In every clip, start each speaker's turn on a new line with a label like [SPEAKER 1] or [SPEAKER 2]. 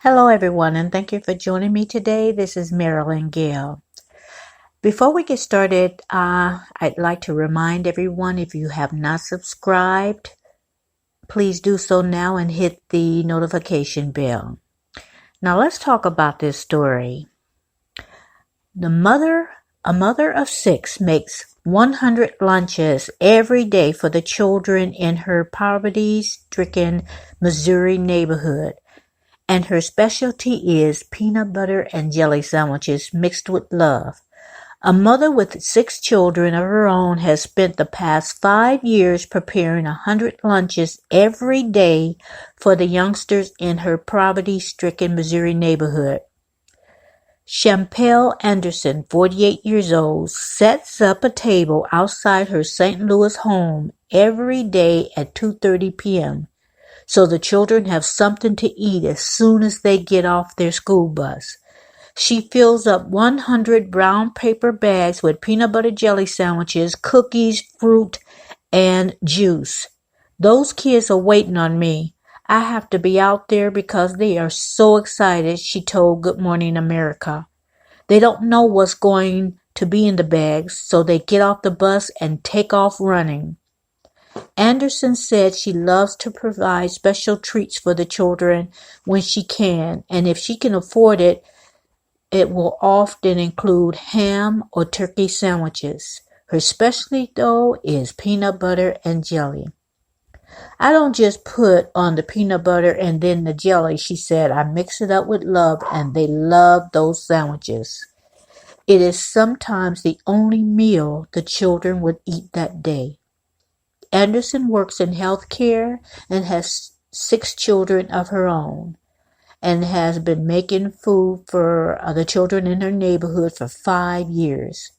[SPEAKER 1] Hello, everyone, and thank you for joining me today. This is Marilyn Gale. Before we get started, I'd like to remind everyone if you have not subscribed, please do so now and hit the notification bell. Now, let's talk about this story. A mother of 6 makes 100 lunches every day for the children in her poverty-stricken Missouri neighborhood. And her specialty is peanut butter and jelly sandwiches mixed with love. A mother with 6 children of her own has spent the past 5 years preparing 100 lunches every day for the youngsters in her poverty-stricken Missouri neighborhood. Champelle Anderson, 48 years old, sets up a table outside her St. Louis home every day at 2:30 p.m. so the children have something to eat as soon as they get off their school bus. She fills up 100 brown paper bags with peanut butter jelly sandwiches, cookies, fruit, and juice. Those kids are waiting on me. I have to be out there because they are so excited, she told Good Morning America. They don't know what's going to be in the bags, so they get off the bus and take off running. Anderson said she loves to provide special treats for the children when she can, and if she can afford it, it will often include ham or turkey sandwiches. Her specialty, though, is peanut butter and jelly. I don't just put on the peanut butter and then the jelly, she said. I mix it up with love, and they love those sandwiches. It is sometimes the only meal the children would eat that day. Anderson works in healthcare and has 6 children of her own and has been making food for the children in her neighborhood for 5 years.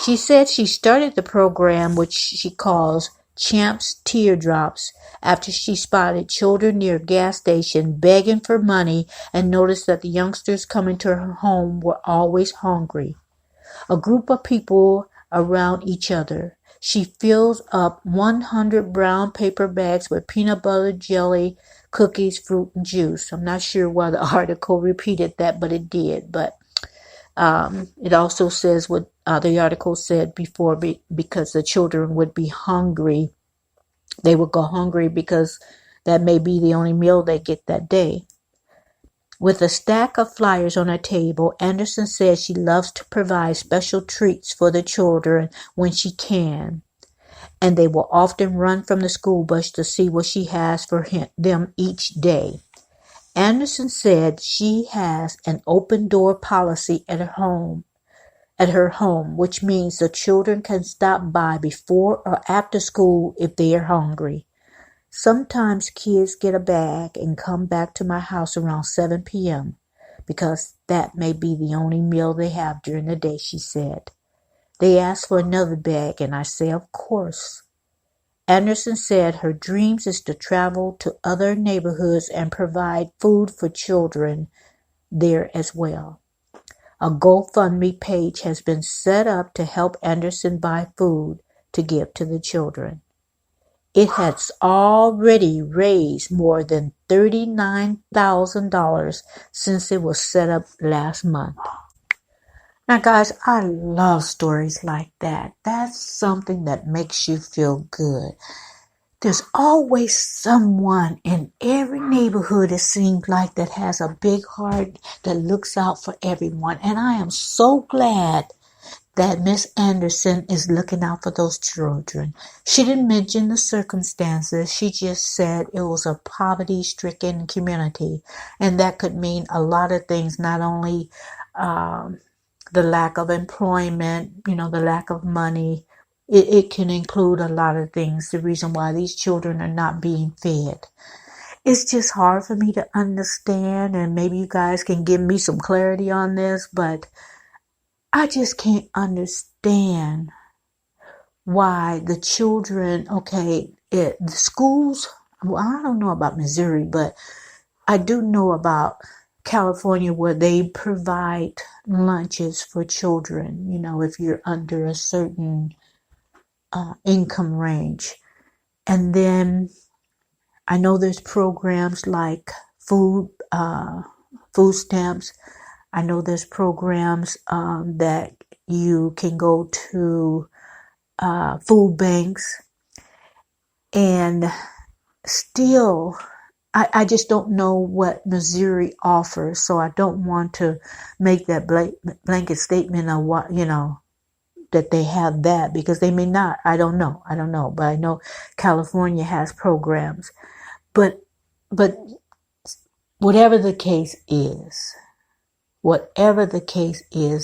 [SPEAKER 1] She said she started the program, which she calls Champ's Teardrops, after she spotted children near a gas station begging for money and noticed that the youngsters coming to her home were always hungry. A group of people around each other. She fills up 100 brown paper bags with peanut butter, jelly, cookies, fruit, and juice. I'm not sure why the article repeated that, but it did. But it also says what the article said before, because the children would be hungry. They would go hungry because that may be the only meal they get that day. With a stack of flyers on her table, Anderson says she loves to provide special treats for the children when she can, and they will often run from the school bus to see what she has for them each day. Anderson said she has an open door policy at her home, which means the children can stop by before or after school if they are hungry. Sometimes kids get a bag and come back to my house around 7 p.m. because that may be the only meal they have during the day, she said. They ask for another bag, and I say, of course. Anderson said her dreams is to travel to other neighborhoods and provide food for children there as well. A GoFundMe page has been set up to help Anderson buy food to give to the children. It has already raised more than $39,000 since it was set up last month. Now, guys, I love stories like that. That's something that makes you feel good. There's always someone in every neighborhood, it seems like, that has a big heart that looks out for everyone. And I am so glad that Miss Anderson is looking out for those children. She didn't mention the circumstances. She just said it was a poverty-stricken community. And that could mean a lot of things, not only the lack of employment, the lack of money. It can include a lot of things, the reason why these children are not being fed. It's just hard for me to understand, and maybe you guys can give me some clarity on this, but I just can't understand why the children, the schools, well, I don't know about Missouri, but I do know about California where they provide lunches for children, if you're under a certain income range. And then I know there's programs like food food stamps. I know there's programs that you can go to food banks, and still, I just don't know what Missouri offers, so I don't want to make that blanket statement of what, that they have that, because they may not. I don't know, but I know California has programs. But whatever the case is,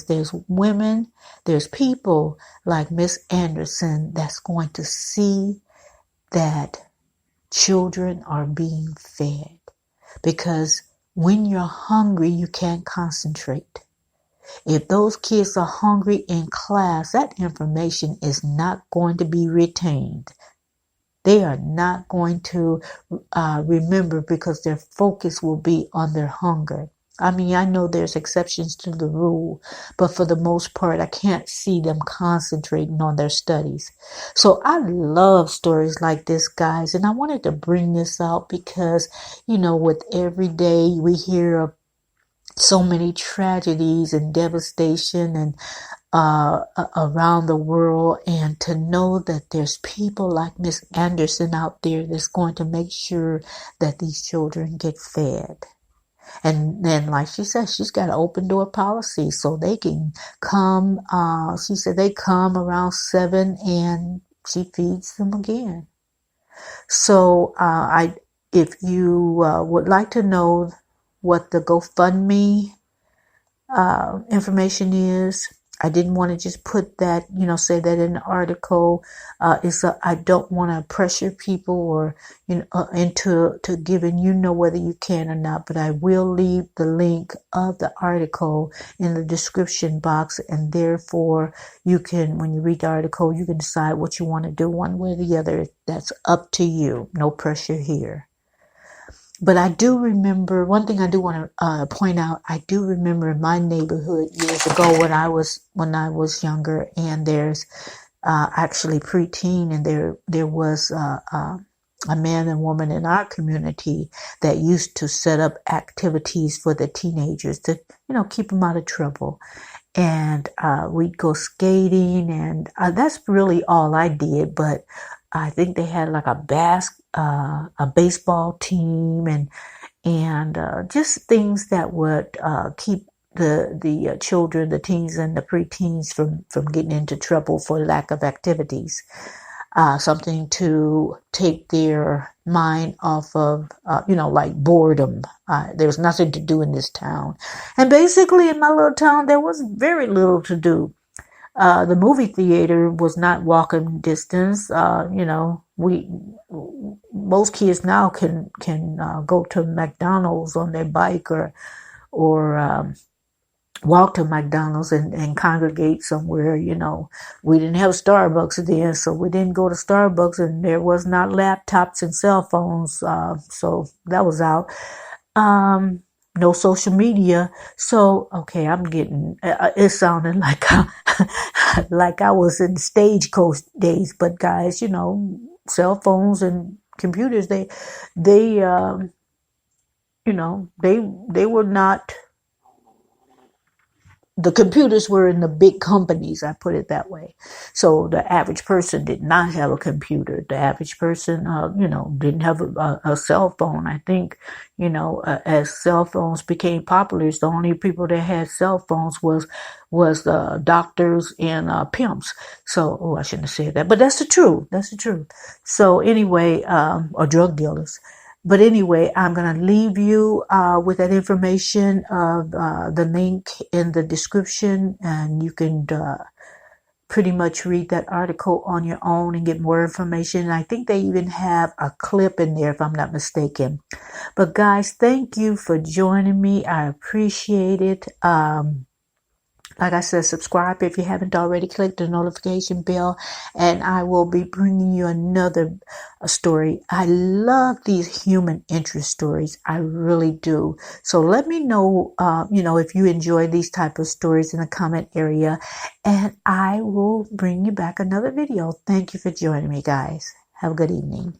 [SPEAKER 1] there's women, there's people like Miss Anderson that's going to see that children are being fed. Because when you're hungry, you can't concentrate. If those kids are hungry in class, that information is not going to be retained. They are not going to remember, because their focus will be on their hunger. I mean, I know there's exceptions to the rule, but for the most part, I can't see them concentrating on their studies. So I love stories like this, guys, and I wanted to bring this out because, with every day we hear of so many tragedies and devastation and around the world, and to know that there's people like Miss Anderson out there that's going to make sure that these children get fed. And then, like she said, she's got an open door policy, so they can come. She said they come around 7 and she feeds them again. So if you would like to know what the GoFundMe information is, I didn't want to just put that, say that in the article. I don't want to pressure people or, into giving, whether you can or not, but I will leave the link of the article in the description box. And therefore you can, when you read the article, you can decide what you want to do one way or the other. That's up to you. No pressure here. But I do remember, one thing I do want to point out, I do remember in my neighborhood years ago when I was younger, and there's actually preteen, and there was a man and woman in our community that used to set up activities for the teenagers to, keep them out of trouble. And we'd go skating, and that's really all I did. But I think they had like a baseball team, and just things that would keep the children, the teens and the preteens from getting into trouble for lack of activities. Something to take their mind off of, like boredom. There was nothing to do in this town. And basically in my little town, there was very little to do. The movie theater was not walking distance. Most kids now can go to McDonald's on their bike or walk to McDonald's and congregate somewhere. We didn't have Starbucks then, so we didn't go to Starbucks, and there was not laptops and cell phones. So that was out. No social media. So, okay, I'm getting, it sounded like I was in stagecoach days, but guys, cell phones and computers, they were not, the computers were in the big companies, I put it that way. So the average person did not have a computer. The average person, didn't have a cell phone. I think, as cell phones became popular, the only people that had cell phones was doctors and pimps. So, I shouldn't have said that, but that's the truth. That's the truth. So anyway, or drug dealers. But anyway, I'm going to leave you with that information of the link in the description, and you can pretty much read that article on your own and get more information. And I think they even have a clip in there, if I'm not mistaken. But guys, thank you for joining me. I appreciate it. Like I said, subscribe if you haven't already. Click the notification bell, and I will be bringing you another story. I love these human interest stories. I really do. So let me know, if you enjoy these type of stories in the comment area, and I will bring you back another video. Thank you for joining me, guys. Have a good evening.